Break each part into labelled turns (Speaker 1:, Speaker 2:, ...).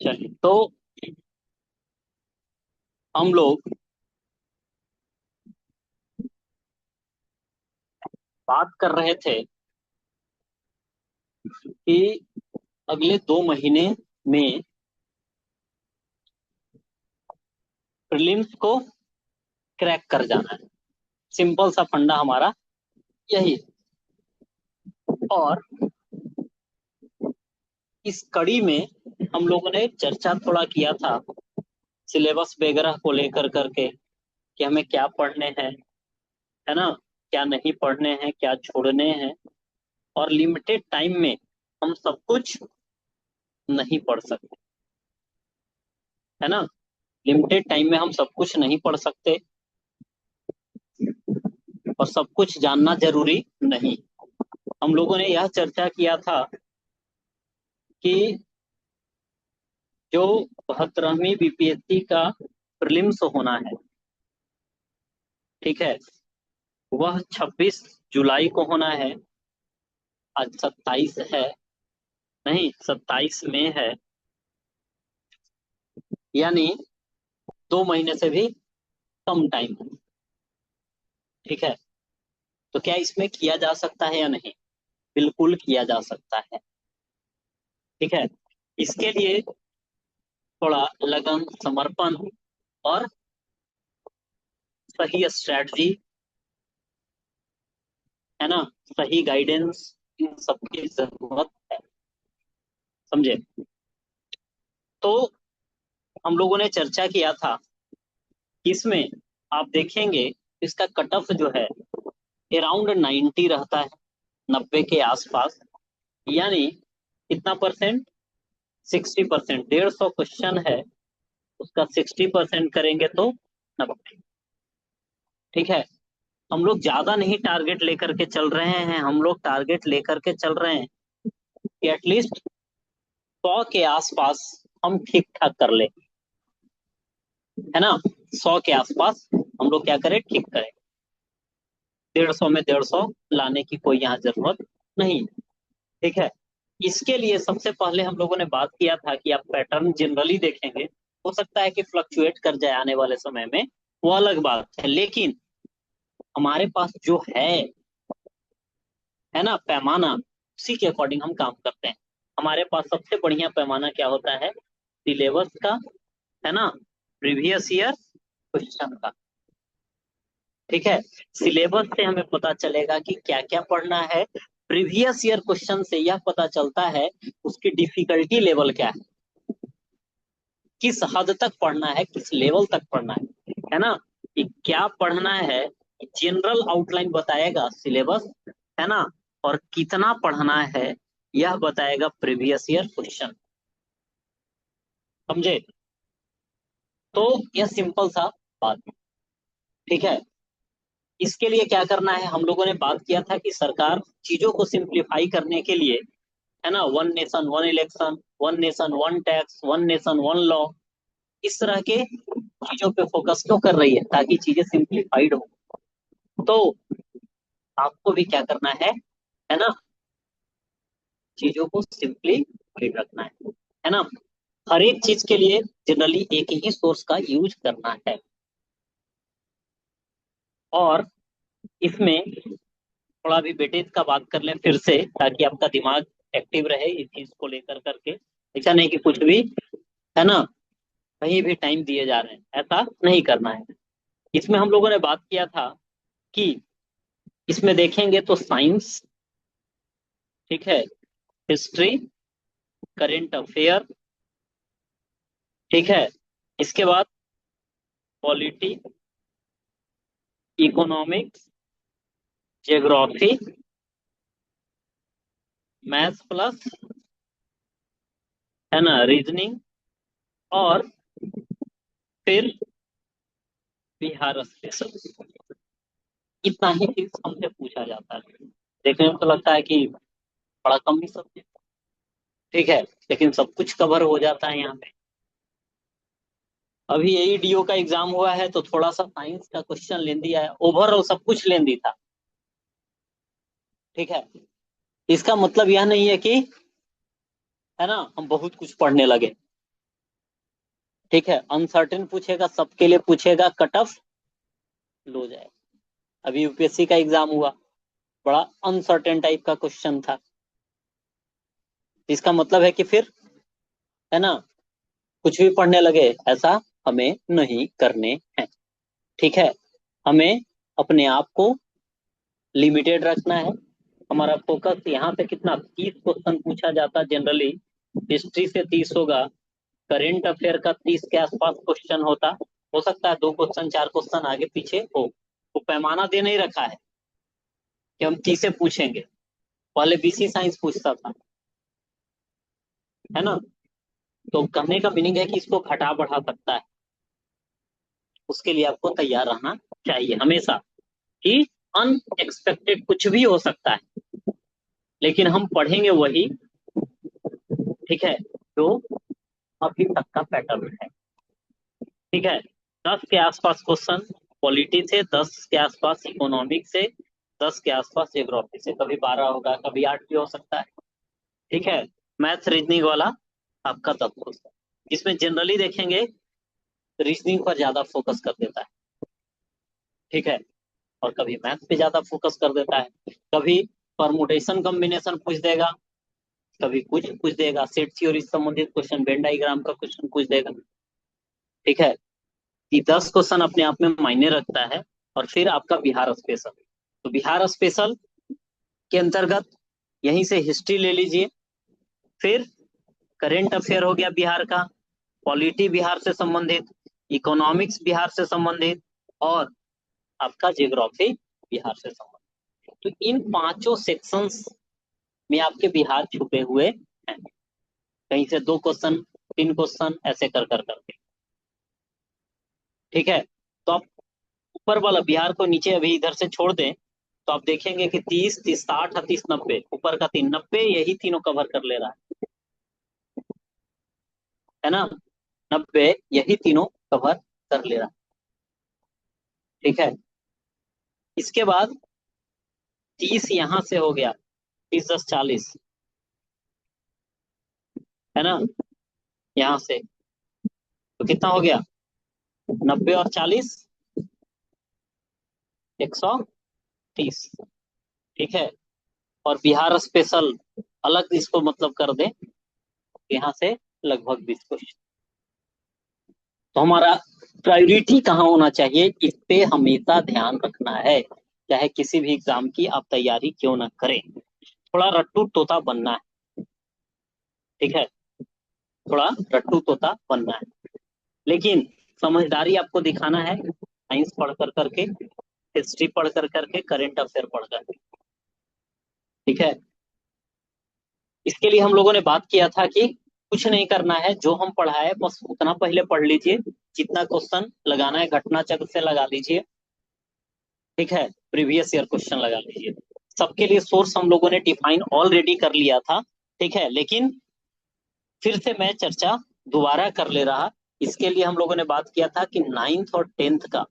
Speaker 1: चलिए तो हम लोग बात कर रहे थे कि अगले 2 महीने में प्रीलिम्स को क्रैक कर जाना है। सिंपल सा फंडा हमारा यही है। और इस कड़ी में हम लोगों ने चर्चा थोड़ा किया था सिलेबस वगैरह को लेकर करके कि हमें क्या पढ़ने हैं, है ना, क्या नहीं पढ़ने हैं, क्या छोड़ने हैं। और लिमिटेड टाइम में हम सब कुछ नहीं पढ़ सकते, है ना। लिमिटेड टाइम में हम सब कुछ नहीं पढ़ सकते और सब कुछ जानना जरूरी नहीं। हम लोगों ने यह चर्चा किया था कि जो 72वीं बीपीएससी का प्रीलिम्स होना है, ठीक है, वह 26 जुलाई को होना है। आज 27 है, नहीं 27 मई है, यानी 2 महीने से भी कम टाइम है। ठीक है, तो क्या इसमें किया जा सकता है या नहीं? बिल्कुल किया जा सकता है। ठीक है, इसके लिए थोड़ा लगन, समर्पण और सही स्ट्रेटजी, है ना, सही गाइडेंस, इन सबकी जरूरत है। समझे? तो हम लोगों ने चर्चा किया था कि इसमें आप देखेंगे इसका कट ऑफ जो है अराउंड 90 रहता है, 90 के आसपास। यानी कितना परसेंट? 60%। 150 क्वेश्चन है, उसका 60% करेंगे तो 90। ठीक है, हम लोग ज्यादा नहीं टारगेट लेकर के चल रहे हैं, हम लोग टारगेट लेकर के चल रहे हैं कि एटलीस्ट 100 के आसपास हम ठीक ठाक कर ले, है ना। 100 के आसपास हम लोग क्या करें, ठीक करें। 150 में 150 लाने की कोई यहाँ जरूरत नहीं। ठीक है, इसके लिए सबसे पहले हम लोगों ने बात किया था कि आप पैटर्न जनरली देखेंगे, हो सकता है कि फ्लक्चुएट कर जाए आने वाले समय में, वो अलग बात है। लेकिन हमारे पास जो है ना पैमाना, उसी के अकॉर्डिंग हम काम करते हैं। हमारे पास सबसे बढ़िया पैमाना क्या होता है? सिलेबस का, है ना, प्रीवियस ईयर क्वेश्चन का। ठीक है, सिलेबस से हमें पता चलेगा कि क्या क्या पढ़ना है। प्रीवियस ईयर क्वेश्चन से यह पता चलता है उसकी डिफिकल्टी लेवल क्या किस हद तक पढ़ना है, किस लेवल तक पढ़ना है ना, कि क्या पढ़ना है। जनरल आउटलाइन बताएगा सिलेबस, है ना, और कितना पढ़ना है यह बताएगा प्रीवियस ईयर क्वेश्चन। समझे? तो यह सिंपल सा बात है। ठीक है, इसके लिए क्या करना है, हम लोगों ने बात किया था कि सरकार चीजों को सिंप्लीफाई करने के लिए, है ना, one nation one election, one nation one tax, one nation one law, इस तरह के चीजों पे फोकस क्यों कर रही है? ताकि चीजें सिंप्लीफाइड हो। तो आपको भी क्या करना है ना, चीजों को सिंप्लीफाइड रखना है ना। हर एक चीज के लिए जनरली एक ही सोर्स का यूज करना है। और इसमें थोड़ा भी वेटेज का बात कर लें फिर से, ताकि आपका दिमाग एक्टिव रहे इस चीज को लेकर करके। ऐसा नहीं कि कुछ भी, है ना, कहीं भी टाइम दिए जा रहे हैं, ऐसा नहीं करना है। इसमें हम लोगों ने बात किया था कि इसमें देखेंगे तो साइंस, ठीक है, हिस्ट्री, करेंट अफेयर, ठीक है, इसके बाद polity, economics, geography, maths plus, है ना, रीजनिंग, और फिर बिहार स्पेशल। इतना ही चीज हमसे पूछा जाता है। देखने में तो लगता है कि बड़ा कम ही सब्जेक्ट, ठीक है, लेकिन सब कुछ कवर हो जाता है यहाँ पे। अभी यही डीओ का एग्जाम हुआ है तो थोड़ा सा साइंस का क्वेश्चन लेंदी आया, ओवरऑल सब कुछ लेंदी था। ठीक है, इसका मतलब यह नहीं है कि, है ना, हम बहुत कुछ पढ़ने लगे। ठीक है, अनसर्टेन पूछेगा, सबके लिए पूछेगा, कट ऑफ लो जाए। अभी यूपीएससी का एग्जाम हुआ, बड़ा अनसर्टेन टाइप का क्वेश्चन था। इसका मतलब है कि फिर, है ना, कुछ भी पढ़ने लगे, ऐसा हमें नहीं करने हैं। ठीक है, हमें अपने आप को लिमिटेड रखना है। हमारा फोकस यहाँ पे कितना, 30 क्वेश्चन पूछा जाता जनरली, हिस्ट्री से 30 होगा, करेंट अफेयर का 30 के आसपास क्वेश्चन होता। हो सकता है 2 क्वेश्चन 4 क्वेश्चन आगे पीछे हो, तो पैमाना दे नहीं रखा है कि हम 30 से पूछेंगे। पहले बीसी साइंस पूछता था, है ना। तो कहने का मीनिंग है कि इसको घटा बढ़ा सकता है, उसके लिए आपको तैयार रहना चाहिए हमेशा, कि अनएक्सपेक्टेड कुछ भी हो सकता है, लेकिन हम पढ़ेंगे वही, ठीक है, जो अभी तक का पैटर्न है। ठीक है, 10 के आसपास क्वेश्चन पॉलिटी से, 10 के आसपास इकोनॉमिक से, 10 के आसपास ज्योग्राफी से, कभी 12 होगा, कभी 8 भी हो सकता है। ठीक है, मैथ रीजनिंग वाला आपका 10 क्वेश्चन, इसमें जनरली देखेंगे रीजनिंग पर ज्यादा फोकस कर देता है। ठीक है, और कभी मैथ पे ज्यादा फोकस कर देता है, कभी परमुटेशन कॉम्बिनेशन पूछ देगा, कभी कुछ पूछ देगा, सेट थ्योरी से संबंधित क्वेश्चन, वेन डायग्राम का क्वेश्चन पूछ देगा। ठीक है, ये 10 क्वेश्चन अपने आप में मायने रखता है। और फिर आपका बिहार स्पेशल, तो बिहार स्पेशल के अंतर्गत यहीं से हिस्ट्री ले लीजिए, फिर करेंट अफेयर हो गया बिहार का, पॉलिटी बिहार से संबंधित, इकोनॉमिक्स बिहार से संबंधित, और आपका जियोग्राफी बिहार से संबंधित। तो इन पांचों सेक्शंस में आपके बिहार छुपे हुए हैं, कहीं से 2 क्वेश्चन 3 क्वेश्चन ऐसे कर कर करके। ठीक है, तो आप ऊपर वाला बिहार को नीचे अभी इधर से छोड़ दें, तो आप देखेंगे कि 30 30 60 38 90, ऊपर का 3 90, यही तीनों कवर कर ले रहा है ना, 90 यही तीनों कवर कर ले रहा है। ठीक है, इसके बाद 30 यहां से हो गया, 30 10 40, है ना, यहां से, तो कितना हो गया, 90 और 40, 130। ठीक है, और बिहार स्पेशल अलग इसको मतलब कर दे, यहाँ से लगभग 20 क्वेश्चन। तो हमारा प्रायोरिटी कहाँ होना चाहिए, इस पे हमेशा ध्यान रखना है, चाहे किसी भी एग्जाम की आप तैयारी क्यों ना करें, थोड़ा रट्टू तोता बनना है। ठीक है, थोड़ा रट्टू तोता बनना है, लेकिन समझदारी आपको दिखाना है, साइंस पढ़ कर करके, हिस्ट्री पढ़ कर करके, करेंट अफेयर पढ़ करके। ठीक है, इसके लिए हम लोगों ने बात किया था कि कुछ नहीं करना है, जो हम पढ़ाए बस उतना पहले पढ़ लीजिए, जितना क्वेश्चन लगाना है घटना चक्र से लगा लीजिए। ठीक है, प्रीवियस ईयर क्वेश्चन लगा लीजिए, सबके लिए सोर्स हम लोगों ने डिफाइन ऑलरेडी कर लिया था। ठीक है, लेकिन फिर से मैं चर्चा दोबारा कर ले रहा, इसके लिए हम लोगों ने बात किया था कि 9th और 10th का,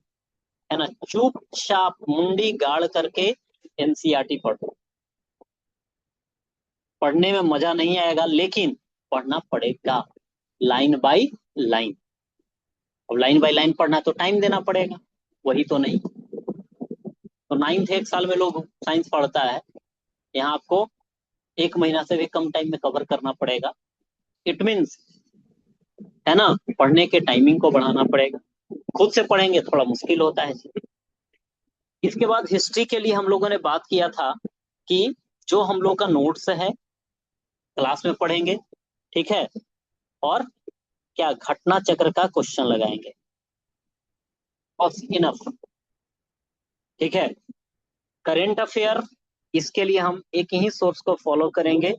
Speaker 1: है ना, चुपचाप मुंडी गाड़ करके एनसीईआरटी पढ़ो। पढ़ने में मजा नहीं आएगा, लेकिन पढ़ना पड़ेगा, लाइन बाय लाइन। अब लाइन बाय लाइन पढ़ना तो टाइम देना पड़ेगा, वही तो नहीं। तो 9th 1 साल में लोग साइंस पढ़ता है, यहाँ आपको 1 महीना से भी कम टाइम में कवर करना पड़ेगा। इट मीन्स, है ना, पढ़ने के टाइमिंग को बढ़ाना पड़ेगा, खुद से पढ़ेंगे थोड़ा मुश्किल होता है। इसके बाद हिस्ट्री के लिए हम लोगों ने बात किया था कि जो हम लोग का नोट्स है क्लास में पढ़ेंगे। ठीक है, और क्या घटना चक्र का क्वेश्चन लगाएंगे, और इनफ। ठीक है, करेंट अफेयर, इसके लिए हम एक ही सोर्स को फॉलो करेंगे,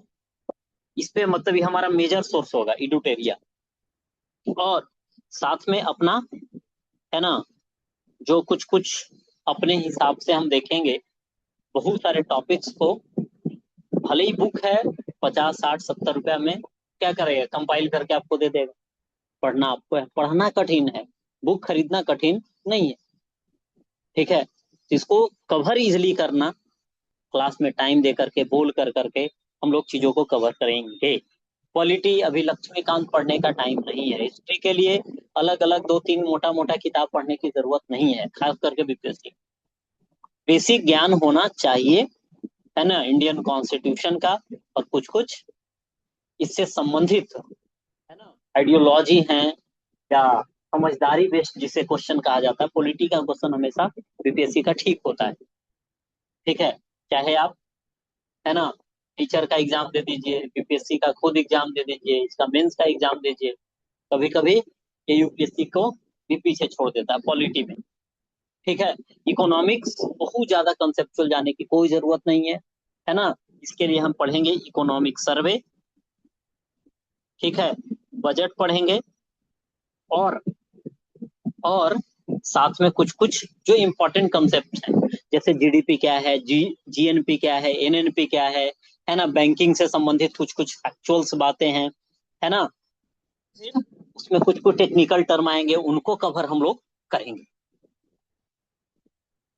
Speaker 1: इस पे मतलब ये हमारा मेजर सोर्स होगा, इडुटेरिया। और साथ में अपना, है ना, जो कुछ कुछ अपने हिसाब से हम देखेंगे, बहुत सारे टॉपिक्स को, भले ही बुक है 50 60 70 रुपया में, क्या करेगा, कंपाइल करके आपको दे देगा। पढ़ना आपको है, पढ़ना कठिन है, बुक खरीदना कठिन नहीं है। ठीक है, तो इसको कवर इजिली करना, क्लास में टाइम दे करके, बोल कर करके हम लोग चीजों को कवर करेंगे। पॉलिटी अभी लक्ष्मीकांत पढ़ने का टाइम नहीं है। हिस्ट्री के लिए अलग अलग दो तीन मोटा मोटा किताब पढ़ने की जरूरत नहीं है, खास करके बीपीएससी। बेसिक ज्ञान होना चाहिए, है ना, इंडियन कॉन्स्टिट्यूशन का, और कुछ कुछ इससे संबंधित, है ना, आइडियोलॉजी है, या समझदारी बेस्ड जिसे क्वेश्चन कहा जाता है। पॉलिटी का क्वेश्चन हमेशा बीपीएससी का ठीक होता है। ठीक है, चाहे आप, है ना, टीचर का एग्जाम दे दीजिए, बीपीएससी का खुद एग्जाम दे दीजिए, इसका मेंस का एग्जाम दीजिए, कभी कभी ये यूपीएससी को भी पीछे छोड़ देता है पॉलिटी में। ठीक है, इकोनॉमिक्स बहुत ज्यादा कंसेप्चुअल जाने की कोई जरूरत नहीं है ना। इसके लिए हम पढ़ेंगे इकोनॉमिक सर्वे, ठीक है, बजट पढ़ेंगे, और और साथ में कुछ कुछ जो इम्पोर्टेंट कंसेप्ट हैं, जैसे जीडीपी क्या है, जीएनपी क्या है, एनएनपी क्या है ना, बैंकिंग से संबंधित कुछ कुछ एक्चुअल्स बातें हैं, है ना। फिर उसमें कुछ कुछ टेक्निकल टर्म आएंगे, उनको कवर हम लोग करेंगे।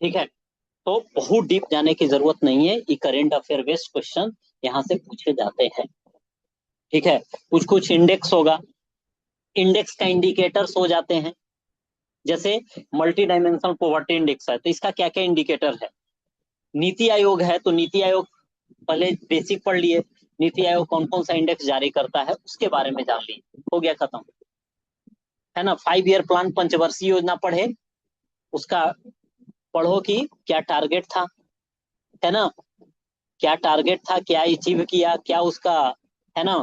Speaker 1: ठीक है, तो बहुत डीप जाने की जरूरत नहीं है, ये करेंट अफेयर बेस्ड क्वेश्चन यहाँ से पूछे जाते हैं। ठीक है, कुछ कुछ इंडेक्स होगा, इंडेक्स का इंडिकेटर्स हो जाते हैं। जैसे मल्टी डायमेंशनल पॉवर्टी इंडेक्स है, तो इसका क्या क्या इंडिकेटर है। नीति आयोग है, तो नीति आयोग पहले बेसिक पढ़ लिए, नीति आयोग कौन कौन सा इंडेक्स जारी करता है उसके बारे में जान लिए, हो गया खत्म, है ना। 5 ईयर प्लान पंचवर्षीय योजना पढ़े, उसका पढ़ो कि क्या टारगेट था, है ना, क्या टारगेट था, क्या अचीव किया, क्या उसका, है ना,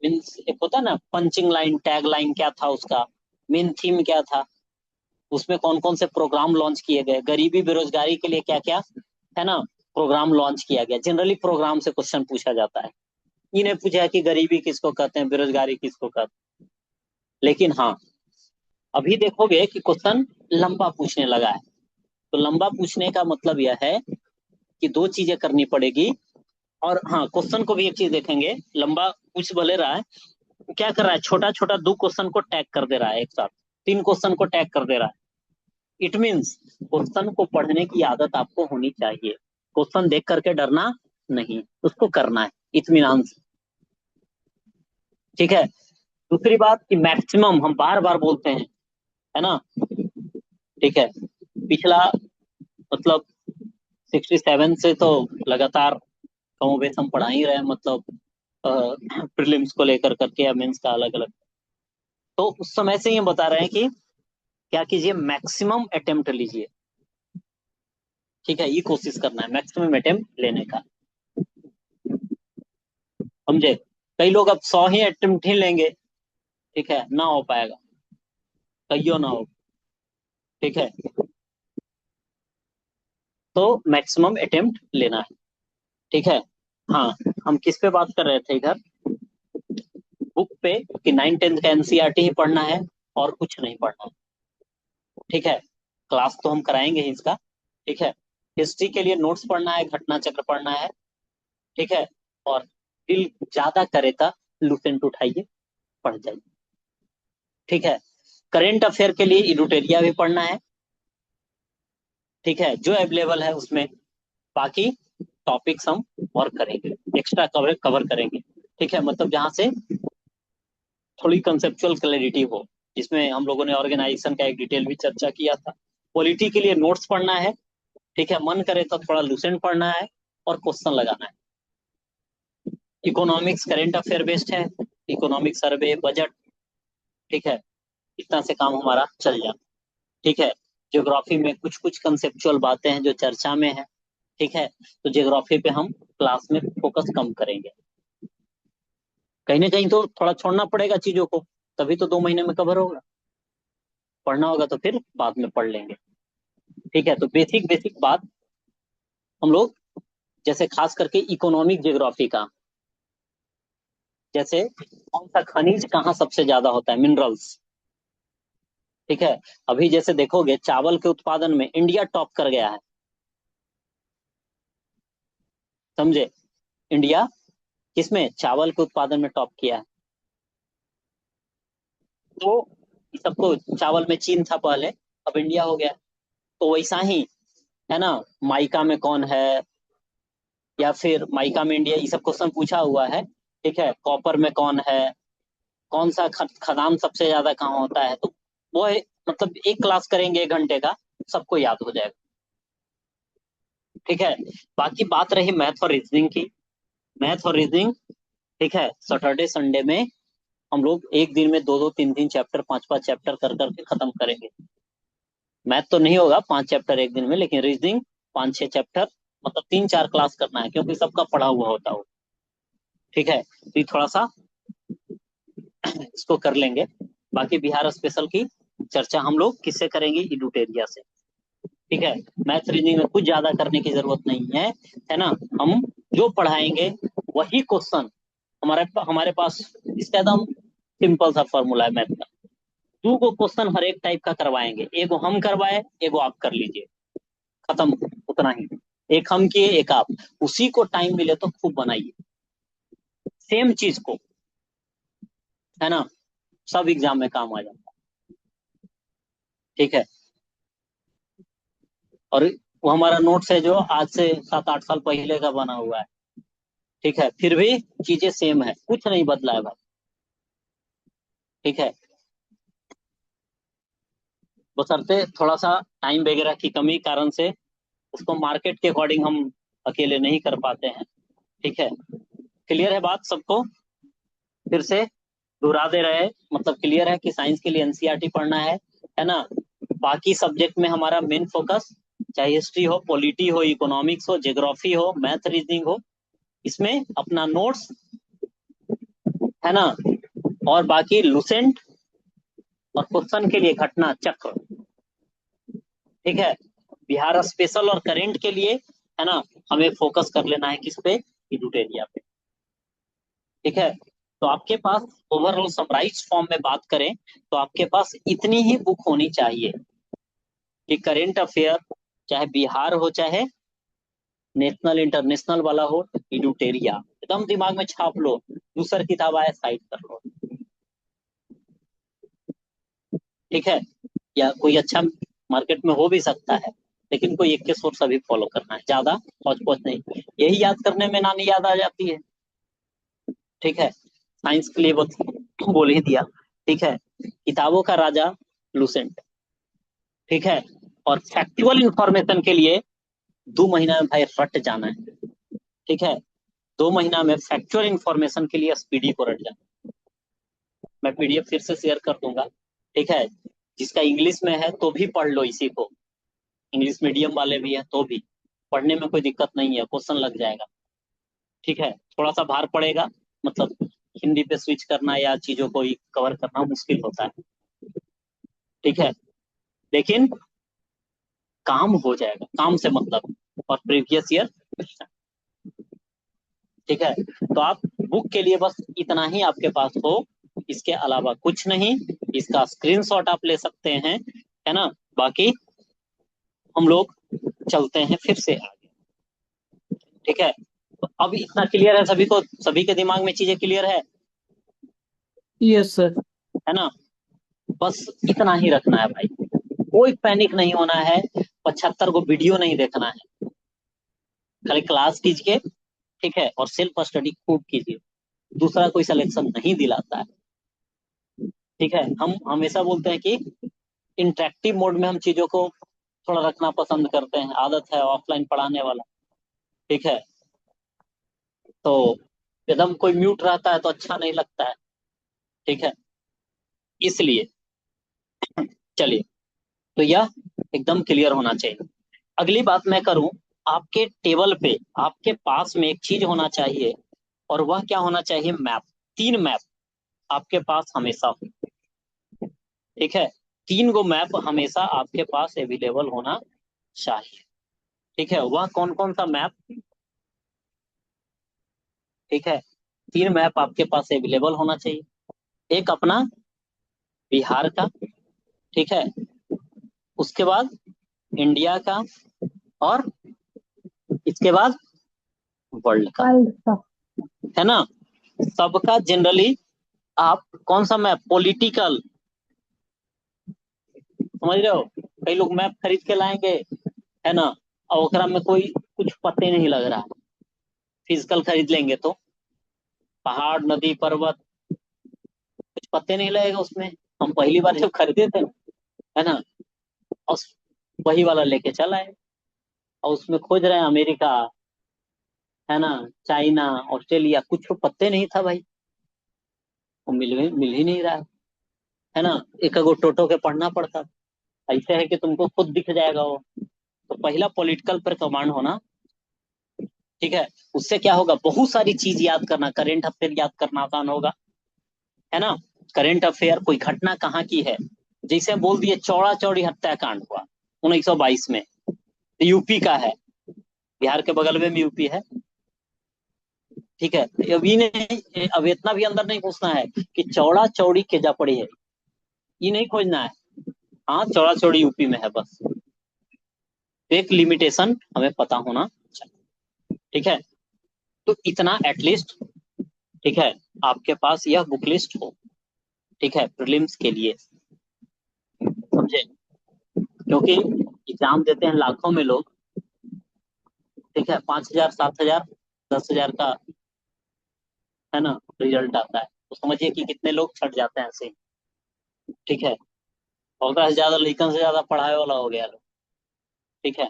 Speaker 1: मीन्स एक होता है ना पंचिंग लाइन, टैग लाइन क्या था उसका, मेन थीम क्या था, उसमें कौन कौन से प्रोग्राम लॉन्च किए गए, गरीबी बेरोजगारी के लिए क्या क्या, है ना, प्रोग्राम लॉन्च किया गया। जनरली प्रोग्राम से क्वेश्चन पूछा जाता है, ये नहीं पूछा कि गरीबी किसको कहते हैं, बेरोजगारी किसको कहते हैं। लेकिन हाँ, अभी देखोगे कि क्वेश्चन लंबा पूछने लगा है, तो लंबा पूछने का मतलब यह है कि दो चीजें करनी पड़ेगी। और हाँ, क्वेश्चन को भी एक चीज देखेंगे, लंबा पूछ भले रहा है, क्या कर रहा है, छोटा छोटा दो क्वेश्चन को टैग कर दे रहा है एक साथ, तीन क्वेश्चन को टैग कर दे रहा है। इट मीन्स क्वेश्चन को पढ़ने की आदत आपको होनी चाहिए, क्वेश्चन देख करके डरना नहीं, उसको करना है इत्मीनान से। ठीक है, दूसरी बात कि मैक्सिमम हम बार बार बोलते हैं, है ना। ठीक है, पिछला मतलब 67 से तो लगातार कमोबेश हम पढ़ा ही रहे हैं, मतलब प्रीलिम्स को लेकर करके या मेंस का अलग अलग। तो उस समय से ये बता रहे हैं कि क्या कीजिए, मैक्सिमम अटेम्प्ट लीजिए। ठीक है, ये कोशिश करना है मैक्सिमम अटेम्प्ट लेने का, समझे। कई लोग अब 100 ही अटेम्प्ट ही लेंगे, ठीक है, ना हो पाएगा, कहियो ना हो। ठीक है, तो मैक्सिमम अटेम्प्ट लेना है। ठीक है, हाँ, हम किस पे बात कर रहे थे इधर, बुक पे, कि 9 10 का एनसीईआरटी ही पढ़ना है और कुछ नहीं पढ़ना है। ठीक है, क्लास तो हम कराएंगे ही इसका। ठीक है, हिस्ट्री के लिए नोट्स पढ़ना है, घटना चक्र पढ़ना है। ठीक है, और दिल ज्यादा करे तो लुसेंट उठाइए, पढ़ जाइए। ठीक है, करेंट अफेयर के लिए इडुटेरिया भी पढ़ना है। ठीक है, जो अवेलेबल है उसमें, बाकी टॉपिक्स हम और करेंगे, एक्स्ट्रा कवर कवर करेंगे। ठीक है, मतलब जहां से थोड़ी कंसेप्चुअल क्लैरिटी हो, जिसमें हम लोगों ने ऑर्गेनाइजेशन का एक डिटेल भी चर्चा किया था। पॉलिटी के लिए नोट्स पढ़ना है। ठीक है, मन करे तो थोड़ा लूसेंट पढ़ना है और क्वेश्चन लगाना है। इकोनॉमिक्स करेंट अफेयर बेस्ड है, इकोनॉमिक सर्वे, बजट। ठीक है, इतना से काम हमारा चल जाता। ठीक है, ज्योग्राफी में कुछ कुछ कंसेप्चुअल बातें हैं जो चर्चा में है। ठीक है, तो ज्योग्राफी पे हम क्लास में फोकस कम करेंगे, कहीं ना कहीं तो थोड़ा छोड़ना पड़ेगा चीजों को, तभी तो 2 महीने में कवर होगा। पढ़ना होगा तो फिर बाद में पढ़ लेंगे। ठीक है, तो बेसिक बेसिक बात हम लोग, जैसे खास करके इकोनॉमिक ज्योग्राफी का, जैसे कौन सा खनिज कहाँ सबसे ज्यादा होता है, मिनरल्स। ठीक है, अभी जैसे देखोगे चावल के उत्पादन में इंडिया टॉप कर गया है, समझे। इंडिया किसमें, चावल के उत्पादन में टॉप किया है। तो सबको, चावल में चीन था पहले, अब इंडिया हो गया। तो वैसा ही, है ना, माइका में कौन है, या फिर माइका में इंडिया, ये सब क्वेश्चन पूछा हुआ है। ठीक है, कॉपर में कौन है, कौन सा खदान सबसे ज्यादा कहाँ होता है, तो वो मतलब एक क्लास करेंगे 1 घंटे का, सबको याद हो जाएगा। ठीक है, बाकी बात रही मैथ और रीजनिंग की। मैथ और रीजनिंग, ठीक है, सैटरडे संडे में हम लोग एक दिन में 2-2 3-3 चैप्टर 5-5 चैप्टर कर करके खत्म करेंगे। मैथ तो नहीं होगा 5 चैप्टर एक दिन में, लेकिन रीजनिंग 5-6 चैप्टर, मतलब 3-4 क्लास करना है, क्योंकि सबका पढ़ा हुआ होता हो। ठीक है, तो ये थोड़ा सा इसको कर लेंगे। बाकी बिहार स्पेशल की चर्चा हम लोग किससे करेंगे, इडुटेरिया से। ठीक है, मैथ रीजनिंग में कुछ ज्यादा करने की जरूरत नहीं है ना। हम जो पढ़ाएंगे वही क्वेश्चन, हमारे हमारे पास इसका एकदम सिंपल सा फॉर्मूला है मैथ का। 2 क्वेश्चन हर एक टाइप का करवाएंगे, एगो हम करवाए, एगो आप कर लीजिए, खत्म, उतना ही। एक हम किए, एक आप, उसी को टाइम मिले तो खूब बनाइए, सेम चीज को, है ना, सब एग्जाम में काम आ जाता है। ठीक है, और वो हमारा नोट्स है जो आज से 7-8 साल पहले का बना हुआ है। ठीक है, फिर भी चीजें सेम है, कुछ नहीं बदला है भाई। ठीक है, बशर्ते थोड़ा सा टाइम वगैरह की कमी कारण से उसको मार्केट के अकॉर्डिंग हम अकेले नहीं कर पाते हैं। ठीक है, क्लियर है बात सबको, फिर से दोहरा दे रहे हैं, मतलब क्लियर है कि साइंस के लिए एनसीईआरटी पढ़ना है ना। बाकी सब्जेक्ट में हमारा मेन फोकस, चाहे हिस्ट्री हो, पॉलिटी हो, इकोनॉमिक्स हो, ज्योग्राफी हो, मैथ रीजनिंग हो, इसमें अपना नोट्स, है ना, और बाकी लुसेंट और क्वेश्चन के लिए घटना चक्र। ठीक है, बिहार स्पेशल और करेंट के लिए, है ना, हमें फोकस कर लेना है किस पे, इडुटेरिया पे। ठीक है, तो आपके पास ओवरऑल समराइज फॉर्म में बात करें तो आपके पास इतनी ही बुक होनी चाहिए कि करेंट अफेयर, चाहे बिहार हो चाहे नेशनल इंटरनेशनल वाला हो, इडुटेरिया एकदम दिमाग में छाप लो, दूसर किताब आए साइड कर लो। ठीक है, या कोई अच्छा मार्केट में हो भी सकता है, लेकिन कोई एक के सोर्स अभी फॉलो करना है, ज्यादा पहुंच पहुंच नहीं, यही याद करने में नानी याद आ जाती है। ठीक है, साइंस के लिए बोल ही दिया। ठीक है, किताबों का राजा लुसेंट। ठीक है, और फैक्चुअल इंफॉर्मेशन के लिए 2 महीना में भाई रट जाना है। ठीक है, 2 महीना में फैक्चुअल इंफॉर्मेशन के लिए स्पीडी को रट जाना। मैं पीडीएफ फिर से शेयर कर दूंगा। ठीक है, जिसका इंग्लिश में है तो भी पढ़ लो इसी को, इंग्लिश मीडियम वाले भी हैं तो भी पढ़ने में कोई दिक्कत नहीं है, क्वेश्चन लग जाएगा। ठीक है, थोड़ा सा भार पड़ेगा, मतलब हिंदी पे स्विच करना या चीजों को कवर करना मुश्किल होता है। ठीक है, लेकिन काम हो जाएगा, काम से मतलब, और प्रीवियस ईयर। ठीक है, तो आप बुक के लिए बस इतना ही आपके पास हो, इसके अलावा कुछ नहीं। इसका स्क्रीनशॉट आप ले सकते हैं, है ना। बाकी हम लोग चलते हैं फिर से आगे। ठीक है, तो अब इतना क्लियर है सभी को, सभी के दिमाग में चीजें क्लियर
Speaker 2: यस सर।
Speaker 1: है ना। बस इतना ही रखना है भाई, कोई पैनिक नहीं होना है, 75 को वीडियो नहीं देखना है, खाली क्लास कीजिए। ठीक है, और सेल्फ स्टडी खूब कीजिए, दूसरा कोई सिलेक्शन नहीं दिलाता है। ठीक है, हम हमेशा बोलते हैं कि इंटरेक्टिव मोड में हम चीजों को थोड़ा रखना पसंद करते हैं, आदत है ऑफलाइन पढ़ाने वाला। ठीक है, तो एकदम कोई म्यूट रहता है तो अच्छा नहीं लगता है। ठीक है, इसलिए चलिए, तो यह एकदम क्लियर होना चाहिए। अगली बात मैं करूं, आपके टेबल पे आपके पास में एक चीज होना चाहिए, और वह क्या होना चाहिए, मैप। 3 मैप आपके पास हमेशा हो। ठीक है, 3 गो मैप हमेशा आपके पास अवेलेबल होना चाहिए। ठीक है, वह कौन कौन सा मैप, ठीक है, 3 मैप आपके पास अवेलेबल होना चाहिए। एक अपना बिहार का, ठीक है, उसके बाद इंडिया का, और इसके बाद वर्ल्ड का,
Speaker 2: वर्ल्ड का।
Speaker 1: है ना। सबका जनरली आप कौन सा मैप, पॉलिटिकल, समझ रहे हो, कई लोग मैप खरीद के लाएंगे, है ना, और ओकरा में कोई कुछ पते नहीं लग रहा है, फिजिकल खरीद लेंगे तो पहाड़, नदी, पर्वत, कुछ पत्ते नहीं लगेगा उसमें। हम पहली बार जब खरीदे थे, है ना, और वही वाला लेके चल आए, और उसमें खोज रहे हैं अमेरिका, है ना, चाइना, ऑस्ट्रेलिया, कुछ तो पत्ते नहीं था भाई। वो मिल ही नहीं रहा है ना। एक अगो टोटो के पढ़ना पड़ता। ऐसे है कि तुमको खुद दिख जाएगा वो। तो पहला पॉलिटिकल पर कमांड होना, ठीक है। उससे क्या होगा, बहुत सारी चीज याद करना, करेंट अफेयर याद करना आसान होगा, है ना। करेंट अफेयर, कोई घटना कहाँ की है। जैसे बोल दिए चौड़ा चौड़ी हत्याकांड हुआ 1922 में, तो यूपी का है, बिहार के बगल में भी यूपी है, ठीक है। अभी नहीं, अब इतना भी अंदर नहीं घुसना है कि चौड़ा चौड़ी केजा पड़ी है, ये नहीं खोजना है। हाँ, चौड़ा चौड़ी यूपी में है बस। तो एक लिमिटेशन हमें पता होना चाहिए, ठीक है। तो इतना एटलीस्ट, ठीक है, आपके पास यह बुक लिस्ट हो, ठीक है, प्रीलिम्स के लिए, समझे। क्योंकि एग्जाम देते हैं लाखों में लोग, ठीक है, 5,000, 7,000, 10,000 का, है ना, रिजल्ट आता है, तो समझिए कि कितने लोग छट जाते हैं ऐसे ही, ठीक है। और ज्यादा लेखन से ज्यादा पढ़ाई वाला हो गया लोग, ठीक है।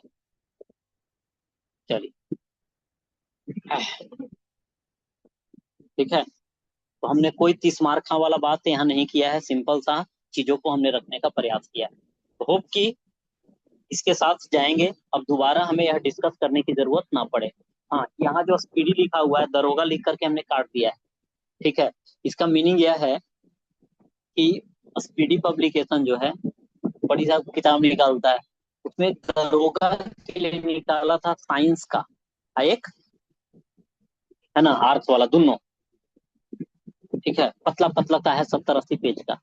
Speaker 1: चलिए, ठीक है। तो हमने कोई 30 मार्क वाला बात यहाँ नहीं किया है, सिंपल सा चीजों को हमने रखने का प्रयास किया है। तो होप कि इसके साथ जाएंगे, अब दोबारा हमें यह डिस्कस करने की जरूरत ना पड़े। हाँ, यहाँ जो स्पीडी लिखा हुआ है, दरोगा लिख करके हमने काट दिया है, ठीक है। इसका मीनिंग यह है कि स्पीडी पब्लिकेशन जो है, बड़ी साहब किताब निकालता है, उसमें दरोगा के लिए निकाला था साइंस का एक, है ना, आर्ट्स वाला दोनों, ठीक है। पतला पतला का है, 70-80 पेज का,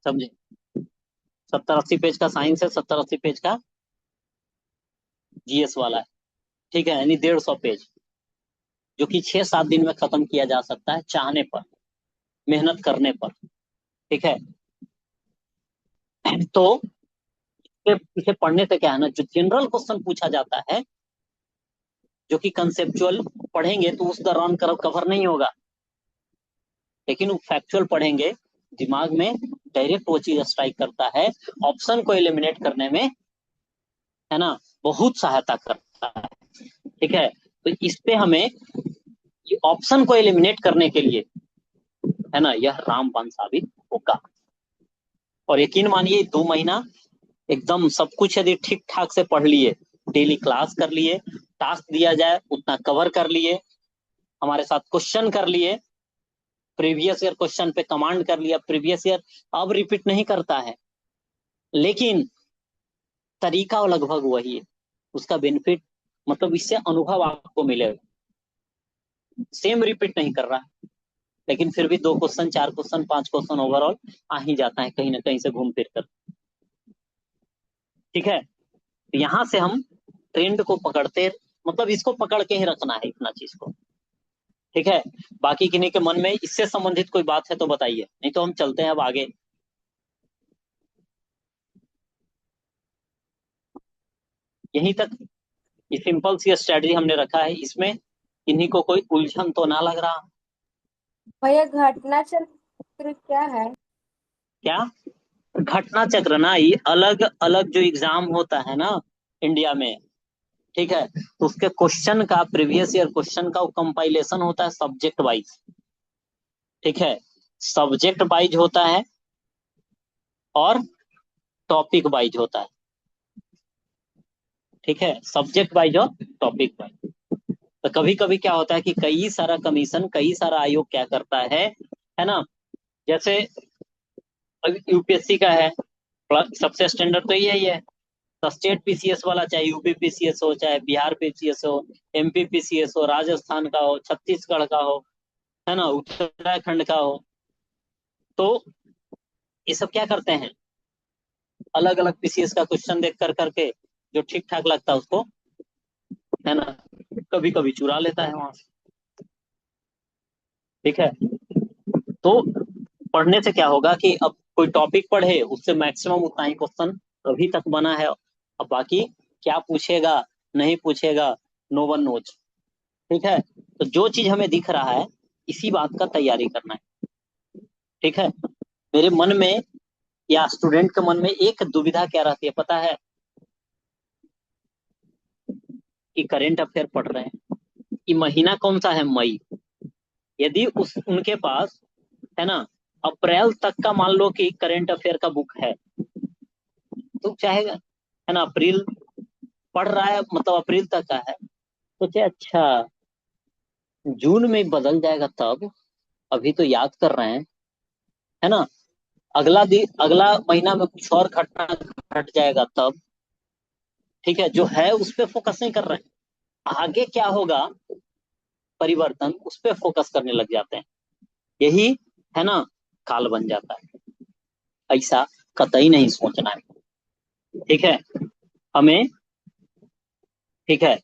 Speaker 1: समझे। 70-80 पेज का साइंस है, 70-80 पेज का जीएस वाला है, ठीक है, यानी 150 पेज, जो कि 6-7 दिन में खत्म किया जा सकता है चाहने पर, मेहनत करने पर, ठीक है। तो इसे पढ़ने से क्या है ना, जो जनरल क्वेश्चन पूछा जाता है, जो कि कंसेप्चुअल पढ़ेंगे तो उस दौरान कवर नहीं होगा, लेकिन वो फैक्चुअल पढ़ेंगे, दिमाग में डायरेक्ट वो चीज स्ट्राइक करता है, ऑप्शन को एलिमिनेट करने में, है ना, बहुत सहायता करता है, ठीक है। तो इस पे हमें ऑप्शन को एलिमिनेट करने के लिए, है ना, यह रामबाण साबित होगा। और यकीन मानिए 2 महीना एकदम सब कुछ यदि ठीक ठाक से पढ़ लिए, डेली क्लास कर लिए, टास्क दिया जाए उतना कवर कर लिए, हमारे साथ क्वेश्चन कर लिए, प्रीवियस ईयर क्वेश्चन पे कमांड कर लिया, प्रीवियस ईयर अब रिपीट नहीं करता है, लेकिन तरीका लगभग वही है, उसका बेनिफिट, मतलब इससे अनुभव आपको मिलेगा, सेम रिपीट नहीं कर रहा, लेकिन फिर भी 2 क्वेश्चन, 4 क्वेश्चन, 5 क्वेश्चन ओवरऑल आ ही जाता है कहीं ना कहीं से घूम फिर कर, ठीक है। तो यहाँ से हम ट्रेंड को पकड़ते, मतलब इसको पकड़ के ही रखना है इतना चीज को, ठीक है। बाकी किन्हीं के मन में इससे संबंधित कोई बात है तो बताइए, नहीं तो हम चलते हैं अब आगे। यहीं तक ये सिंपल सी स्ट्रेटजी हमने रखा है, इसमें इन्हीं को कोई उलझन तो ना लग रहा।
Speaker 2: भैया घटना चक्र क्या है?
Speaker 1: क्या? घटना चक्र ना, ये अलग अलग जो एग्जाम होता है ना इंडिया में, ठीक है, तो उसके क्वेश्चन का, प्रीवियस ईयर क्वेश्चन का वो कंपाइलेशन होता है सब्जेक्ट वाइज, ठीक है। सब्जेक्ट वाइज होता है और टॉपिक वाइज होता है, ठीक है, सब्जेक्ट वाइज और टॉपिक वाइज। तो कभी कभी क्या होता है कि कई सारा कमीशन, कई सारा आयोग क्या करता है ना, जैसे यूपीएससी का है, सबसे स्टैंडर्ड तो यही है, तो स्टेट पीसीएस वाला, चाहे यूपी पीसीएस हो, चाहे बिहार पीसीएस हो, एमपी पीसीएस हो, राजस्थान का हो, छत्तीसगढ़ का हो, है ना, उत्तराखंड का हो, तो ये सब क्या करते हैं, अलग अलग पीसीएस का क्वेश्चन देख कर करके जो ठीक ठाक लगता है उसको, है ना, कभी कभी चुरा लेता है वहां से, ठीक है। तो पढ़ने से क्या होगा कि अब कोई टॉपिक पढ़े, उससे मैक्सिमम उतना ही क्वेश्चन अभी तक बना है, अब बाकी क्या पूछेगा, नहीं पूछेगा, नो वन नोज, ठीक है। तो जो चीज हमें दिख रहा है, इसी बात का तैयारी करना है। ठीक है, मेरे मन में या स्टूडेंट के मन में एक दुविधा क्या रहती है पता है, कि करेंट अफेयर पढ़ रहे हैं, ये महीना कौन सा है, मई। यदि उस उनके पास, है ना, अप्रैल तक का मान लो कि करेंट अफेयर का बुक है, तो चाहेगा, है ना, अप्रैल पढ़ रहा है, मतलब अप्रैल तक का है, सोचे अच्छा जून में बदल जाएगा तब, अभी तो याद कर रहे हैं, है ना, अगला महीना में कुछ और घटना घट जाएगा तब। ठीक है, जो है उस पर फोकस नहीं कर रहे हैं, आगे क्या होगा परिवर्तन, उस पर फोकस करने लग जाते हैं। यही, है ना, काल बन जाता है। ऐसा कतई नहीं सोचना है। ठीक है, हमें, ठीक है,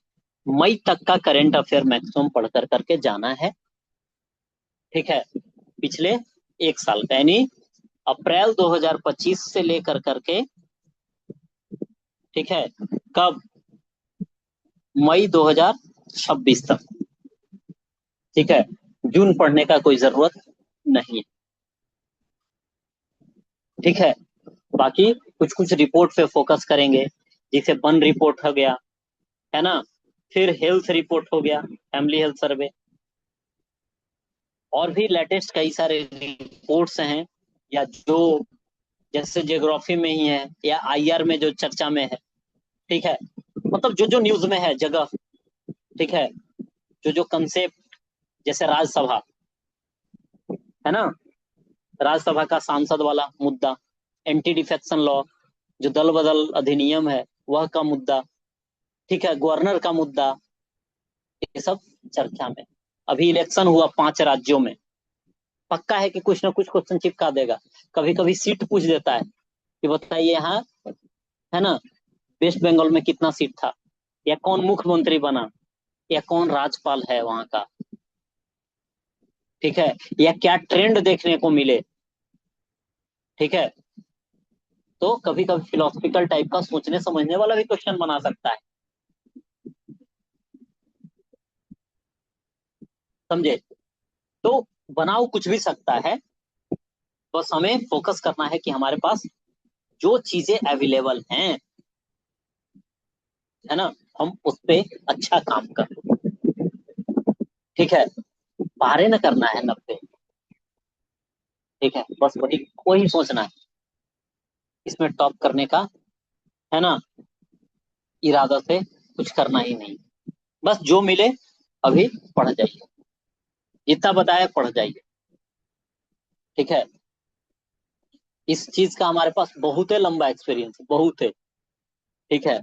Speaker 1: मई तक का करंट अफेयर मैक्सिमम पढ़ कर करके जाना है। ठीक है, पिछले एक साल का, यानी अप्रैल 2025 से लेकर करके, ठीक है, कब, मई 2026 तक। ठीक है, जून पढ़ने का कोई जरूरत नहीं है। ठीक है, बाकी कुछ कुछ रिपोर्ट पे फोकस करेंगे, जैसे वन रिपोर्ट हो गया, है ना, फिर हेल्थ रिपोर्ट हो गया, फैमिली हेल्थ सर्वे, और भी लेटेस्ट कई सारे रिपोर्ट्स हैं, या जो जैसे ज्योग्राफी में ही है या आईआर में जो चर्चा में है। ठीक है, मतलब जो जो न्यूज में है जगह। ठीक है, जो जो कंसेप्ट, जैसे राज्यसभा, है ना, राज्यसभा का सांसद वाला मुद्दा, एंटी डिफेक्शन लॉ, जो दल बदल अधिनियम है वह का मुद्दा, ठीक है, गवर्नर का मुद्दा, ये सब चर्चा में। अभी इलेक्शन हुआ 5 राज्यों में, पक्का है कि कुछ ना कुछ क्वेश्चन चिपका देगा। कभी कभी सीट पूछ देता है कि बताइए यहाँ, है ना, वेस्ट बंगाल में कितना सीट था, या कौन मुख्यमंत्री बना, या कौन राज्यपाल है वहां का। ठीक है, या क्या ट्रेंड देखने को मिले। ठीक है, तो कभी कभी फिलोसफिकल टाइप का सोचने समझने वाला भी क्वेश्चन बना सकता है। समझे, तो बनाओ कुछ भी सकता है, बस हमें फोकस करना है कि हमारे पास जो चीजें अवेलेबल हैं, है ना, हम उस पे अच्छा काम करें। ठीक है, पारे न करना है 90। ठीक है, बस वही वही सोचना है, इसमें टॉप करने का, है ना, इरादा से कुछ करना ही नहीं, बस जो मिले अभी पढ़ जाइए, जितना बताया पढ़ जाइए। ठीक है, इस चीज का हमारे पास बहुत ही लंबा एक्सपीरियंस, बहुत है। ठीक है,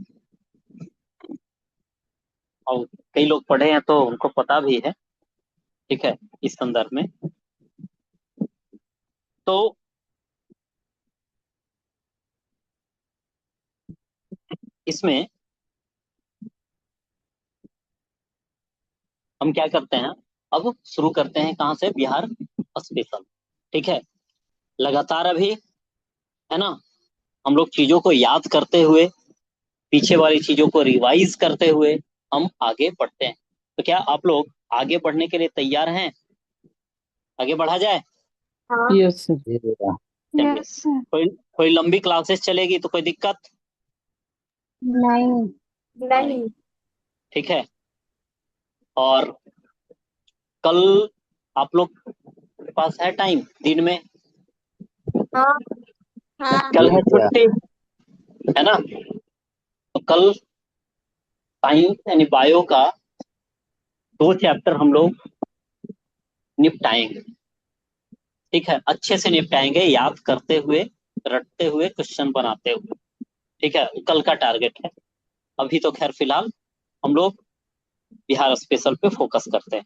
Speaker 1: और कई लोग पढ़े हैं तो उनको पता भी है। ठीक है, इस संदर्भ में, तो इसमें हम क्या करते हैं, अब शुरू करते हैं कहाँ से, बिहार स्पेशल। ठीक है, लगातार अभी, है ना, हम लोग चीजों को याद करते हुए, पीछे वाली चीजों को रिवाइज करते हुए हम आगे बढ़ते हैं। तो क्या आप लोग आगे बढ़ने के लिए तैयार हैं, आगे बढ़ा जाए।
Speaker 2: हाँ।
Speaker 3: Yes sir.
Speaker 1: चलिए,
Speaker 2: यस सर।
Speaker 1: कोई कोई लंबी क्लासेस चलेगी तो कोई दिक्कत
Speaker 2: नहीं।
Speaker 1: नहीं।
Speaker 2: नहीं।
Speaker 1: ठीक है, और कल आप लोग के पास है टाइम दिन में,
Speaker 2: हाँ। हाँ।
Speaker 1: कल है
Speaker 3: भैया
Speaker 1: छुट्टी, है ना, तो कल साइंस यानी बायो का 2 चैप्टर हम लोग निपटाएंगे। ठीक है, अच्छे से निपटाएंगे, याद करते हुए, रटते हुए, क्वेश्चन बनाते हुए। ठीक है, कल का टारगेट है। अभी तो खैर फिलहाल हम लोग बिहार स्पेशल पे फोकस करते हैं।